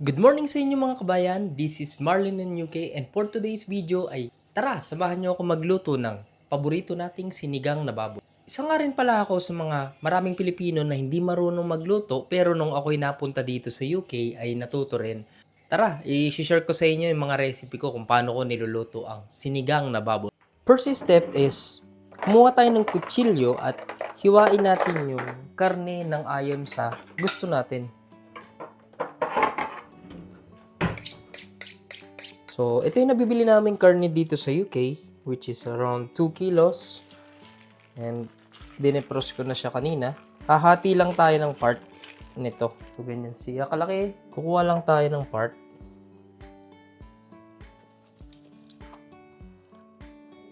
Good morning sa inyo mga kabayan, this is Marlon in UK and for today's video ay tara, samahan nyo ako magluto ng paborito nating sinigang na baboy. Isa nga rin pala ako sa mga maraming Pilipino na hindi marunong magluto pero nung ako'y napunta dito sa UK ay natuto rin. Tara, i-share ko sa inyo yung mga recipe ko kung paano ko niluluto ang sinigang na baboy. First step is kumuha tayo ng kutsilyo at hiwain natin yung karne ng ayon sa gusto natin. So, ito yung nabibili namin karne dito sa UK, which is around 2 kilos. And, dinepros ko na siya kanina. Hahati lang tayo ng part nito. So, ganyan siya kalaki. Kukuha lang tayo ng part.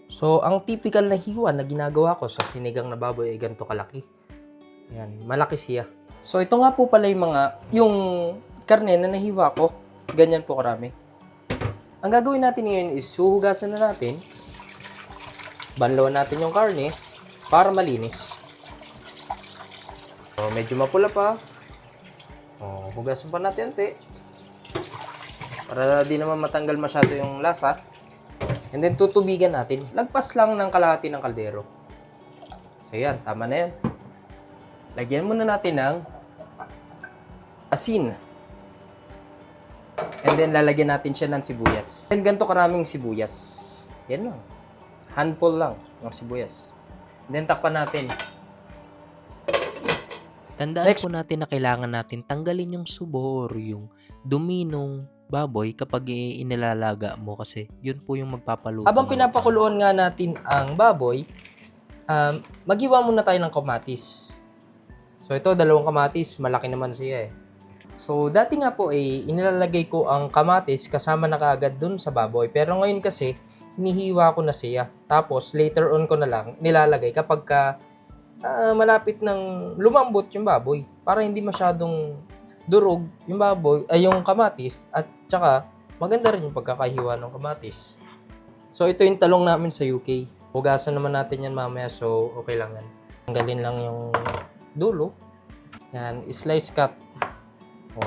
So, ang typical na hiwa na ginagawa ko sa sinigang na baboy ay ganito kalaki. Ayan, malaki siya. So, ito nga po pala yung karne na nahiwa ko. Ganyan po karami. Ang gagawin natin ngayon is huhugasan na natin. Banlawan natin yung karne para malinis. So, medyo mapula pa. Hugasan pa natin ante. Para di naman matanggal masyado yung lasa. And then tutubigan natin. Lagpas lang ng kalahati ng kaldero. So yan, tama na yan. Lagyan muna natin ng asin. And then, lalagyan natin siya ng sibuyas. And ganito karaming sibuyas. Yan lang. Handful lang ng sibuyas. And then, takpan natin. Tandaan po natin na kailangan natin tanggalin yung subo or yung dumi nung baboy kapag inilalaga mo kasi yun po yung magpapaluto. Habang pinapakuluan nga natin ang baboy, maghiwa muna tayo ng kamatis. So, ito, 2 kamatis. Malaki naman siya eh. So, dati nga po inilalagay ko ang kamatis kasama na kaagad dun sa baboy. Pero ngayon kasi, hinihiwa ko na siya. Tapos, later on ko na lang nilalagay kapag malapit ng lumambot yung baboy. Para hindi masyadong durog yung baboy, yung kamatis. At saka, maganda rin yung pagkakahiwa ng kamatis. So, ito yung talong namin sa UK. Hugasan naman natin yan mamaya. So, okay lang yan. Tanggalin lang yung dulo. Yan, slice cut.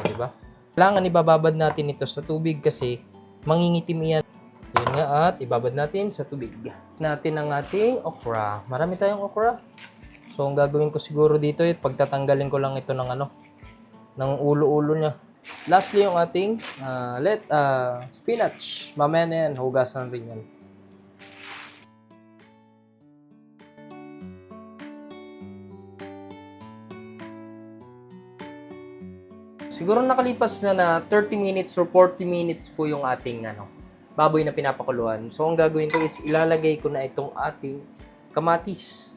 Diba? Kailangan ibababad natin ito sa tubig kasi mangingitim yan. Yun nga at ibabad natin sa tubig. Natin ang ating okra. Marami tayong okra. So, ang gagawin ko siguro dito ay pagtatanggalin ko lang ito ng ulo-ulo niya. Lastly, yung ating spinach. Mamaya na yan. Hugasan rin yan. Siguro nakalipas na 30 minutes or 40 minutes po yung ating baboy na pinapakuluan. So, ang gagawin ko is ilalagay ko na itong ating kamatis.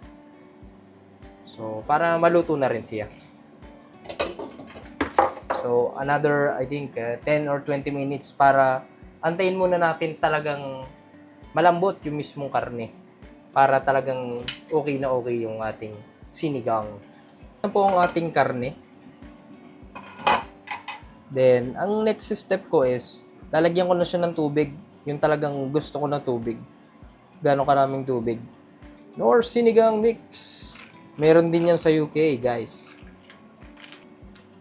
So, para maluto na rin siya. So, another, I think, 10 or 20 minutes para antayin muna natin talagang malambot yung mismong karne. Para talagang okay na okay yung ating sinigang. Ito po ang ating karne. Then, ang next step ko is, lalagyan ko na siya ng tubig. Yung talagang gusto ko na tubig. Gano'ng karaming tubig. Nor sinigang mix. Meron din yan sa UK, guys.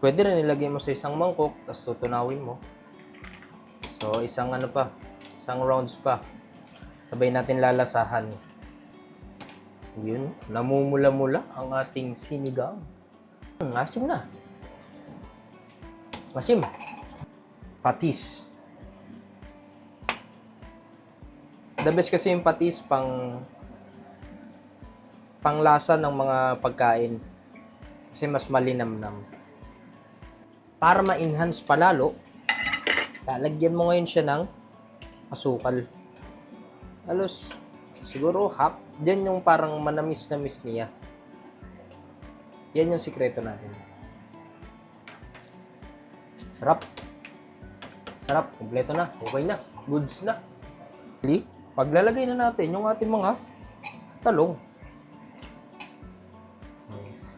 Pwede rin ilagay mo sa isang mangkok, tapos tutunawin mo. So, isang rounds pa. Sabay natin lalasahan. Yun, namumula-mula ang ating sinigang. Asim na. Masim. Patis. The best kasi yung patis panglasa ng mga pagkain. Kasi mas malinamnam. Para ma-enhance palalo, lalagyan mo ngayon siya ng asukal. Halos, siguro half. Diyan yung parang manamis-namis niya. Yan yung sikreto natin. Sarap. Sarap. Kompleto na. Okay na. Goods na. Paglalagay na natin yung ating mga talong.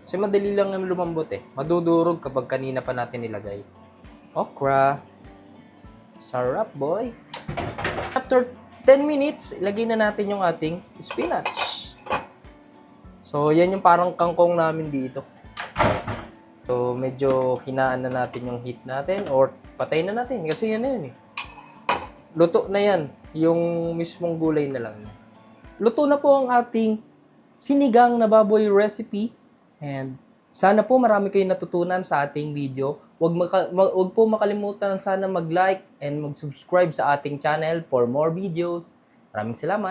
Kasi madali lang yung lumambot eh. Madudurog kapag kanina pa natin nilagay. Okra. Sarap, boy. After 10 minutes, ilagay na natin yung ating spinach. So, yan yung parang kangkong namin dito. So, medyo hinaan na natin yung heat natin or Patay na natin kasi yan na yun eh. Luto na yan. Yung mismong gulay na lang. Luto na po ang ating sinigang na baboy recipe. And sana po marami kayong natutunan sa ating video. Wag po makalimutan sana mag-like and mag-subscribe sa ating channel for more videos. Maraming salamat.